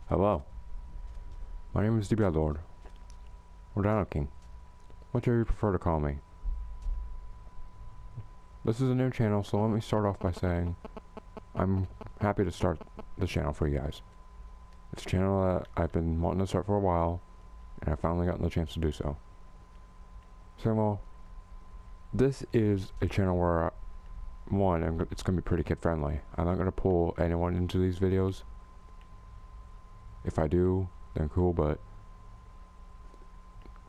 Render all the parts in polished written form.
Hello, my name is the Lord, or Dino King, whichever you prefer to call me. This is a new channel, so let me start off by saying I'm happy to start the channel for you guys. It's a channel that I've been wanting to start for a while, and I've finally gotten the chance to do so. So, well, this is a channel where, it's going to be pretty kid-friendly. I'm not going to pull anyone into these videos. If I do, then cool, but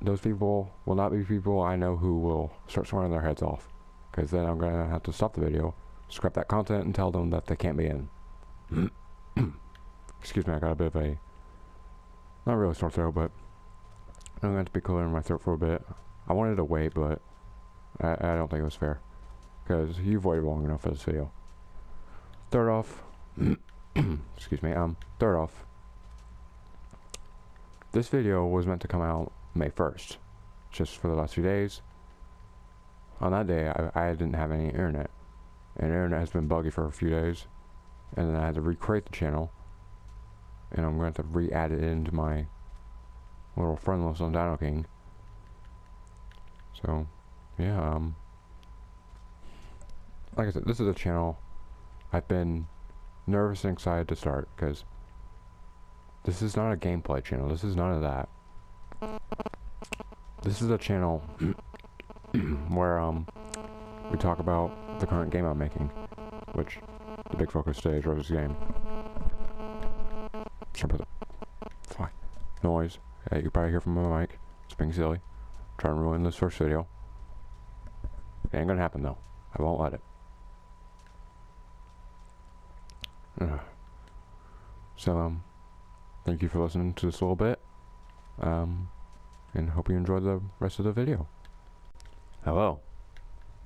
those people will not be people I know who will start swearing their heads off, because then I'm going to have to stop the video, scrap that content, and tell them that they can't be in. Excuse me, I got a bit of a, not really sore throat, but I'm going to have to be clearing my throat for a bit. I wanted to wait, but I don't think it was fair, because you've waited long enough for this video. Third off, excuse me, third off, this video was meant to come out May 1st, just for the last few days. On that day, I didn't have any internet, and the internet has been buggy for a few days, and then I had to recreate the channel, and I'm going to have to re-add it into my little friend list on Dino King. So, yeah, like I said, this is a channel I've been nervous and excited to start, because this is not a gameplay channel. This is none of that. This is a channel where we talk about the current game I'm making, which the big focus today is Rosey's game. Sorry about the fly noise. You can probably hear from my mic. It's being silly. Trying to ruin this first video. It ain't gonna happen though. I won't let it. So thank you for listening to this a little bit, and hope you enjoy the rest of the video. Hello,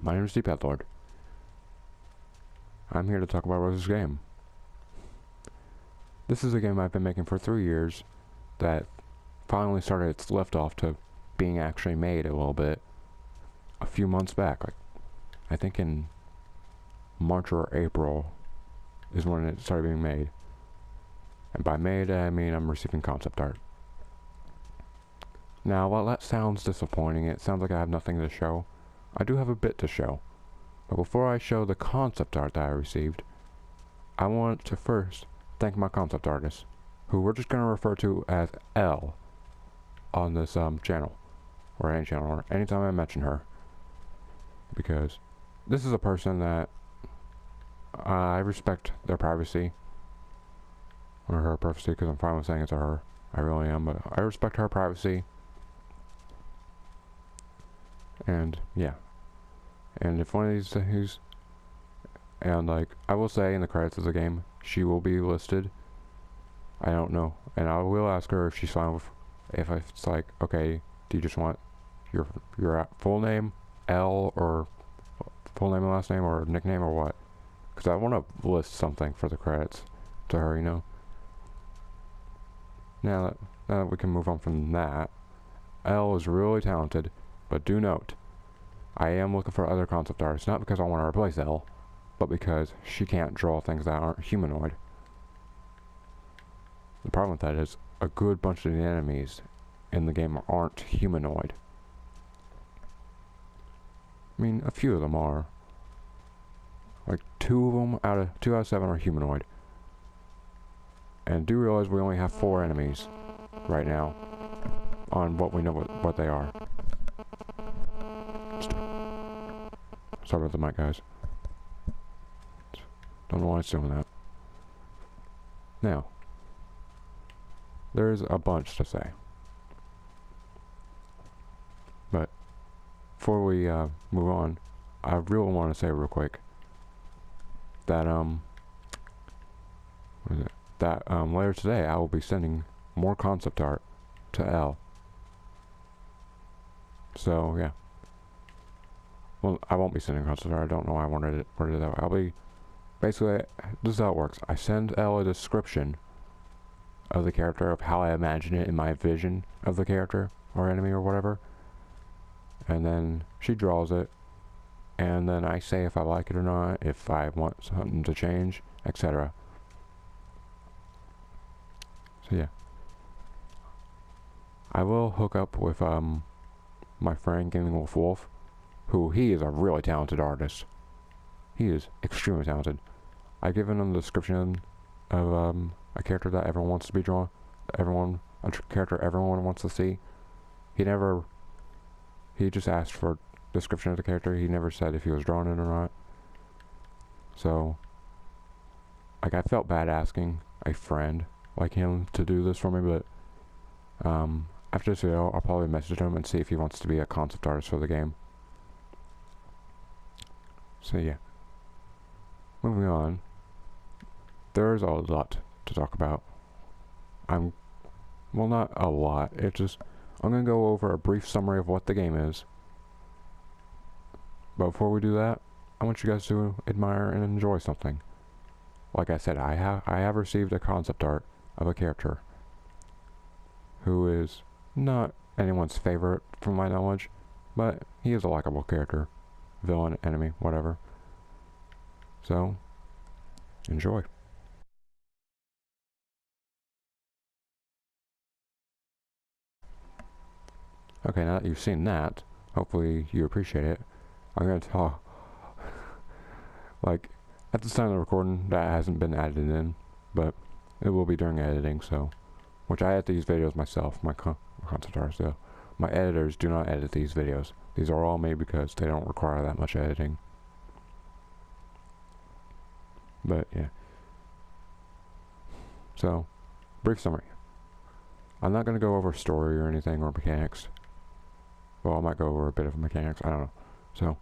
my name is the Lord. I'm here to talk about Rosey's game. This is a game I've been making for 3 years that finally started its lift off to being actually made a little bit a few months back. Like, I think in March or April is when it started being made. And by made, I mean I'm receiving concept art. Now, while that sounds disappointing, it sounds like I have nothing to show, I do have a bit to show. But before I show the concept art that I received, I want to first thank my concept artist, who we're just going to refer to as L on this channel, or any channel, or anytime I mention her. Because this is a person that I respect their privacy, or her privacy, because I'm fine with saying it to her. I really am, but I respect her privacy. And yeah, and if one of these things, and like I will say in the credits of the game, she will be listed. I don't know, and I will ask her if she's fine with, if it's like, okay, do you just want your full name, L, or full name and last name, or nickname, or what? Because I want to list something for the credits to her, you know. Now that we can move on from that, Elle is really talented, but do note, I am looking for other concept artists, not because I want to replace Elle, but because she can't draw things that aren't humanoid. The problem with that is, a good bunch of the enemies in the game aren't humanoid. I mean, a few of them are. Like, 2 out of 7 are humanoid. And do realize we only have 4 enemies right now on what we know what they are. Sorry about the mic, guys. Don't know why it's doing that. Now, there's a bunch to say. But before we move on, I really want to say real quick that later today I will be sending more concept art to Elle. So yeah. Well, I won't be sending concept art. I don't know why I wanted it worded that way. I'll be basically, this is how it works. I send Elle a description of the character, of how I imagine it in my vision of the character or enemy or whatever, and then she draws it, and then I say if I like it or not, if I want something to change, etc. So yeah, I will hook up with my friend Gaming Wolf, who he is a really talented artist. He is extremely talented. I've given him the description of a character that everyone wants to be drawn, a character everyone wants to see. He just asked for a description of the character. He never said if he was drawing it or not. So, like, I felt bad asking a friend like him to do this for me, but after this video, I'll probably message him and see if he wants to be a concept artist for the game. So yeah. Moving on. There's a lot to talk about. Well, not a lot. I'm gonna go over a brief summary of what the game is. But before we do that, I want you guys to admire and enjoy something. Like I said, I have received a concept art of a character who is not anyone's favorite from my knowledge, but he is a likable character. Villain, enemy, whatever. So, enjoy. Okay, now that you've seen that, hopefully you appreciate it. I'm gonna talk. Like, at this time of the recording, that hasn't been added in, but it will be during editing, so. Which I edit these videos myself, my concept artists do. My editors do not edit these videos. These are all made because they don't require that much editing. But, yeah. So, brief summary. I'm not gonna go over story or anything or mechanics. Well, I might go over a bit of mechanics, I don't know. So,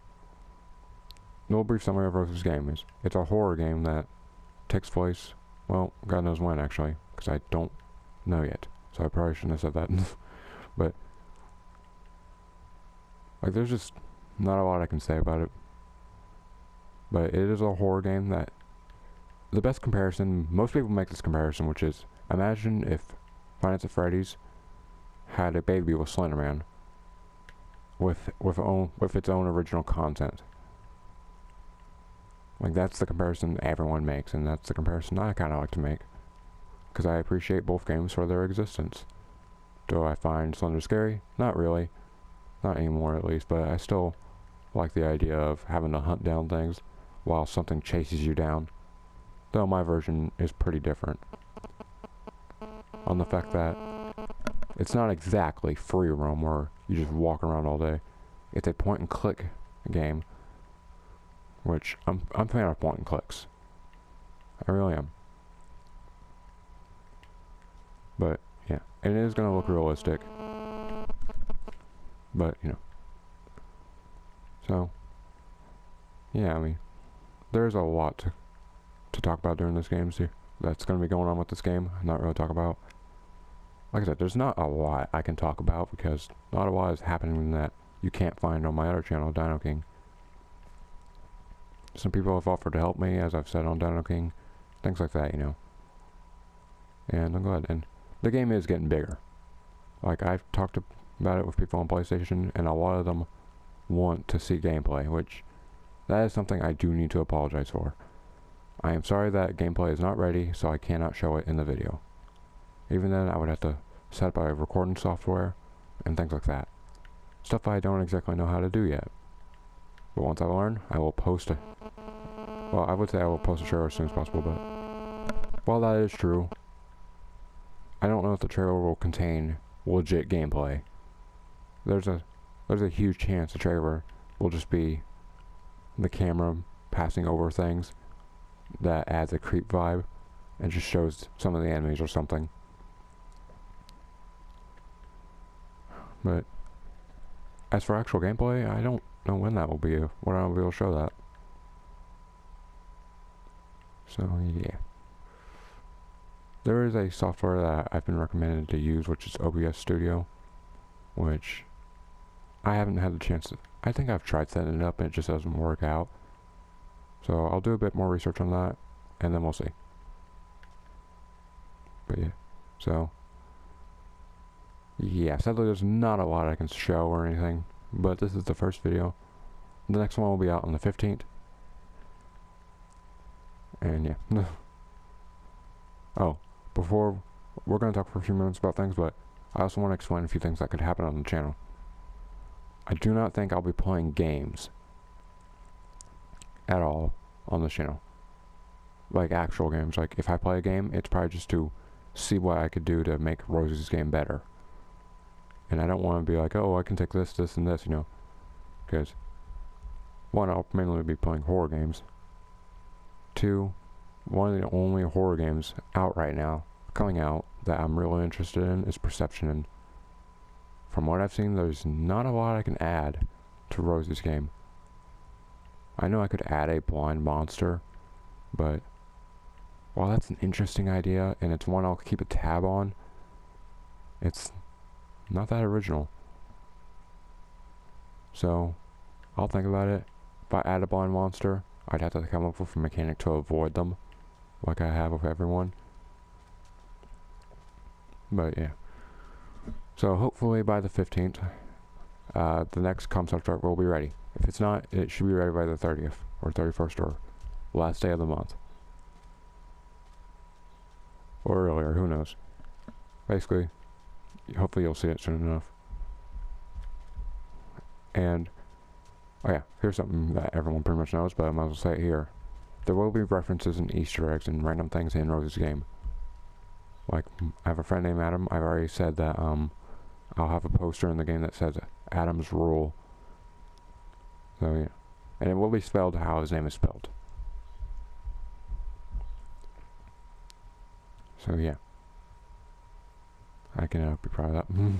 no brief summary of Rosey's game is, it's a horror game that takes place, well, God knows when actually, because I don't know yet. So I probably shouldn't have said that. But, like, there's just not a lot I can say about it. But it is a horror game that, the best comparison, most people make this comparison, which is, imagine if Finance at Freddy's had a baby with Slender Man with its own original content. Like, that's the comparison everyone makes, and that's the comparison I kind of like to make, because I appreciate both games for their existence. Do I find Slender scary? Not really. Not anymore, at least, but I still like the idea of having to hunt down things while something chases you down. Though my version is pretty different. On the fact that it's not exactly free roam where you just walk around all day. It's a point and click game, which I'm a fan of point and clicks. I really am. But yeah, and it is gonna look realistic. But you know. So yeah, I mean, there's a lot to talk about during this game that's gonna be going on with this game. Not really talk about. Like I said, there's not a lot I can talk about because not a lot is happening that you can't find on my other channel, Dino King. Some people have offered to help me, as I've said on Dino King, things like that, you know. And I'm glad. And the game is getting bigger. Like, I've talked about it with people on PlayStation, and a lot of them want to see gameplay, which that is something I do need to apologize for. I am sorry that gameplay is not ready, so I cannot show it in the video. Even then, I would have to set up a recording software and things like that. Stuff I don't exactly know how to do yet. But once I learn, I will post a... Well, I would say I will post a trailer as soon as possible, but... While that is true, I don't know if the trailer will contain legit gameplay. There's a huge chance the trailer will just be the camera passing over things that adds a creep vibe and just shows some of the enemies or something. But as for actual gameplay, I don't know when that will be, when I'll be able to show that. So yeah. There is a software that I've been recommended to use, which is OBS Studio, which I haven't had the chance to... I think I've tried setting it up and it just doesn't work out. So I'll do a bit more research on that, and then we'll see. But yeah, so... Yeah, sadly there's not a lot I can show or anything, but this is the first video. The next one will be out on the 15th. And yeah. Oh, before we're going to talk for a few minutes about things, but I also want to explain a few things that could happen on the channel. I do not think I'll be playing games at all on the channel. Like actual games. Like if I play a game, it's probably just to see what I could do to make Rosey's game better. And I don't want to be like, oh, I can take this, this, and this, you know. Because, one, I'll mainly be playing horror games. Two, one of the only horror games out right now, coming out, that I'm really interested in is Perception. And from what I've seen, there's not a lot I can add to Rosey's game. I know I could add a blind monster, but while that's an interesting idea, and it's one I'll keep a tab on, it's not that original. So, I'll think about it. If I add a blind monster, I'd have to come up with a mechanic to avoid them, like I have with everyone. But yeah. So hopefully by the 15th, the next concept art will be ready. If it's not, it should be ready by the 30th, or 31st, or last day of the month. Or earlier, who knows. Basically, hopefully you'll see it soon enough. And, oh yeah, here's something that everyone pretty much knows, but I might as well say it here. There will be references and Easter eggs and random things in Rosey's game. Like, I have a friend named Adam. I've already said that, I'll have a poster in the game that says Adam's Rule. So, yeah. And it will be spelled how his name is spelled. So, yeah. I can be proud of that. And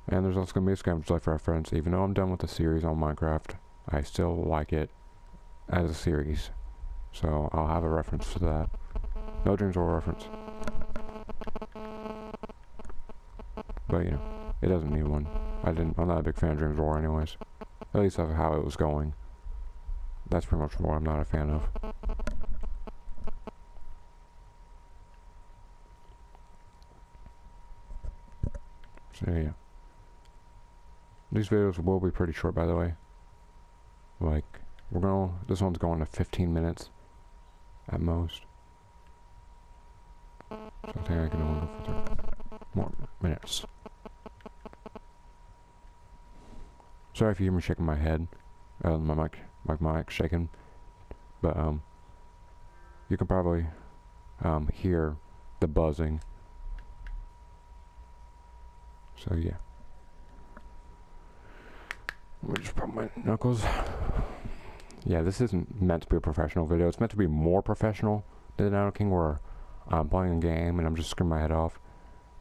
there's also going to be a Scavenge Life reference. Even though I'm done with the series on Minecraft, I still like it as a series. So, I'll have a reference to that. No Dreams War reference. But, you know, it doesn't need one. I'm not a big fan of Dreams War anyways. At least that's how it was going. That's pretty much what I'm not a fan of. So, yeah. These videos will be pretty short, by the way. Like, this one's going to 15 minutes at most. So I think I can only go for 30 more minutes. Sorry if you hear me shaking my head. My mic shaking. But, you can probably, hear the buzzing. So, yeah. Let me just pop my knuckles. Yeah, this isn't meant to be a professional video. It's meant to be more professional than Shadow King, where I'm playing a game and I'm just screaming my head off,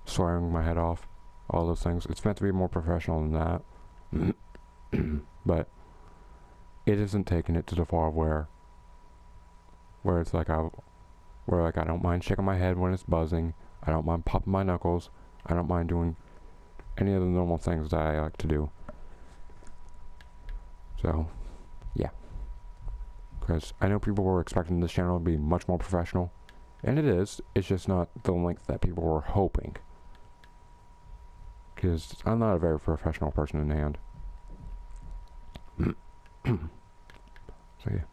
swearing my head off, all those things. It's meant to be more professional than that. But it isn't taking it to the far where it's like I don't mind shaking my head when it's buzzing. I don't mind popping my knuckles. I don't mind doing any of the normal things that I like to do. So, yeah. Because I know people were expecting this channel to be much more professional. And it is. It's just not the length that people were hoping. Because I'm not a very professional person in hand. So, yeah.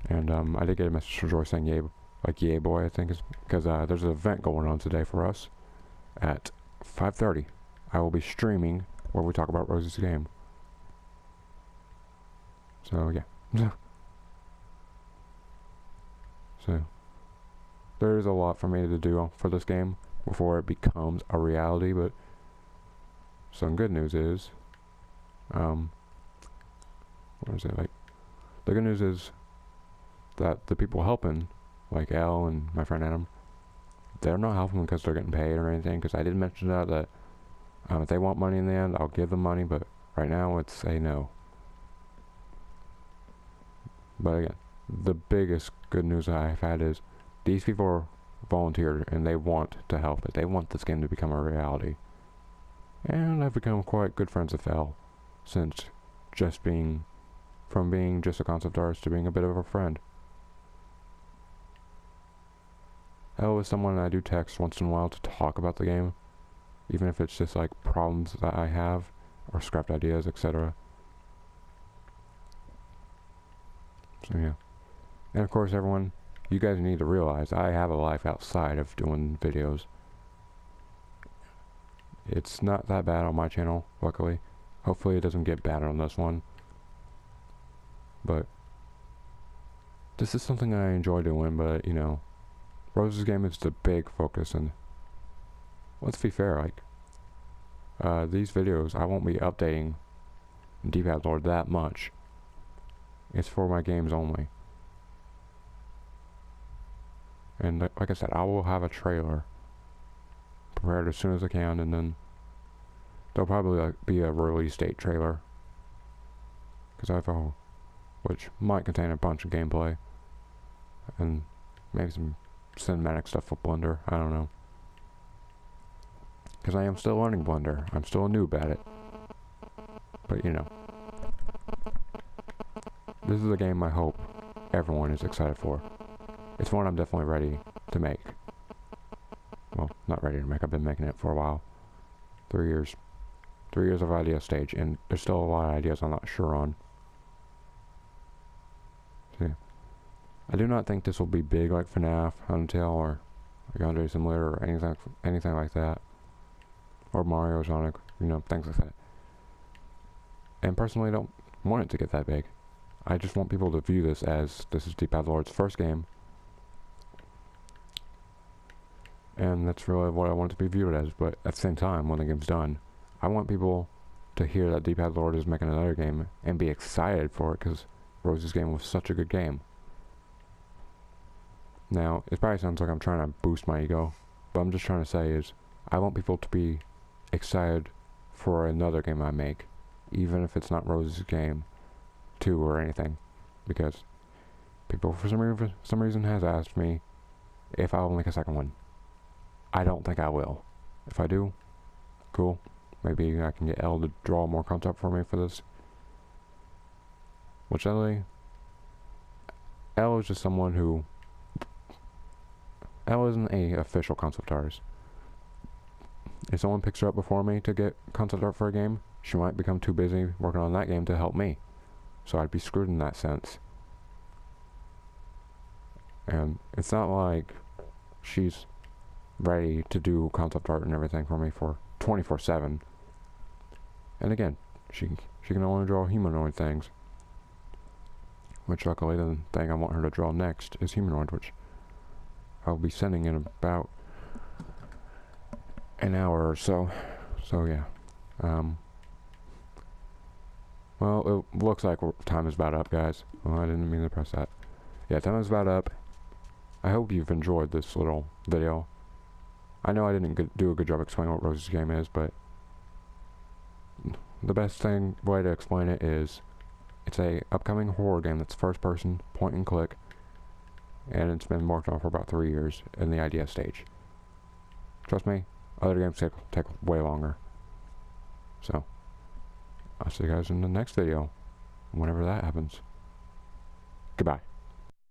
And, I did get a message from Joy saying yay, like yay boy, I think, is because, there's an event going on today for us at 5:30. I will be streaming where we talk about Rosey's game. So, yeah. So, there's a lot for me to do for this game before it becomes a reality, but some good news is, what is it, like, the good news is that the people helping, like Elle and my friend Adam, they're not helping because they're getting paid or anything, because I did mention that if they want money in the end, I'll give them money, but right now it's a no. But again, the biggest good news I've had is these people are volunteered and they want to help it. They want this game to become a reality. And I've become quite good friends with Elle since from being just a concept artist to being a bit of a friend. Elle is someone I do text once in a while to talk about the game, even if it's just like problems that I have or scrapped ideas, etc. So yeah. And of course everyone you guys need to realize I have a life outside of doing videos. It's not that bad on my channel, luckily. Hopefully it doesn't get bad on this one. But this is something I enjoy doing, but, you know, Rosey's game is the big focus, and let's be fair, like, these videos, I won't be updating D-Pad Lord that much. It's for my games only. And like I said, I will have a trailer prepared as soon as I can, and then there'll probably be a release date trailer, because I have a, which might contain a bunch of gameplay and maybe some cinematic stuff with Blender. I don't know, because I am still learning Blender. I'm still a noob at it, but you know, this is a game I hope everyone is excited for. It's one I'm definitely ready to make. Well, not ready to make. I've been making it for a while. 3 years. 3 years of idea stage, and there's still a lot of ideas I'm not sure on. So, yeah. I do not think this will be big like FNAF, Until, or like Andre Simulator, or anything like that. Or Mario, Sonic, you know, things like that. And personally, I don't want it to get that big. I just want people to view this as this is D-Pad Lord's first game. And that's really what I want it to be viewed as, but at the same time, when the game's done, I want people to hear that D-Pad Lord is making another game and be excited for it, because Rosey's game was such a good game. Now, it probably sounds like I'm trying to boost my ego, but I'm just trying to say is, I want people to be excited for another game I make, even if it's not Rosey's game 2 or anything, because people for some reason has asked me if I will make a second one. I don't think I will. If I do, cool. Maybe I can get Elle to draw more content for me for this. Which Elle is just someone who... Elle isn't a official concept artist. If someone picks her up before me to get concept art for a game, she might become too busy working on that game to help me. So I'd be screwed in that sense. And it's not like she's ready to do concept art and everything for me for 24/7. And again, she can only draw humanoid things. Which luckily the thing I want her to draw next is humanoid, which I'll be sending in about an hour or so. So yeah. Well, it looks like time is about up, guys. Well, I didn't mean to press that. Yeah, time is about up. I hope you've enjoyed this little video. I know I didn't do a good job explaining what Rosey's game is, but the best way to explain it is it's a upcoming horror game that's first person, point and click, and it's been worked on for about 3 years in the idea stage. Trust me, other games take way longer. So, I'll see you guys in the next video, whenever that happens. Goodbye.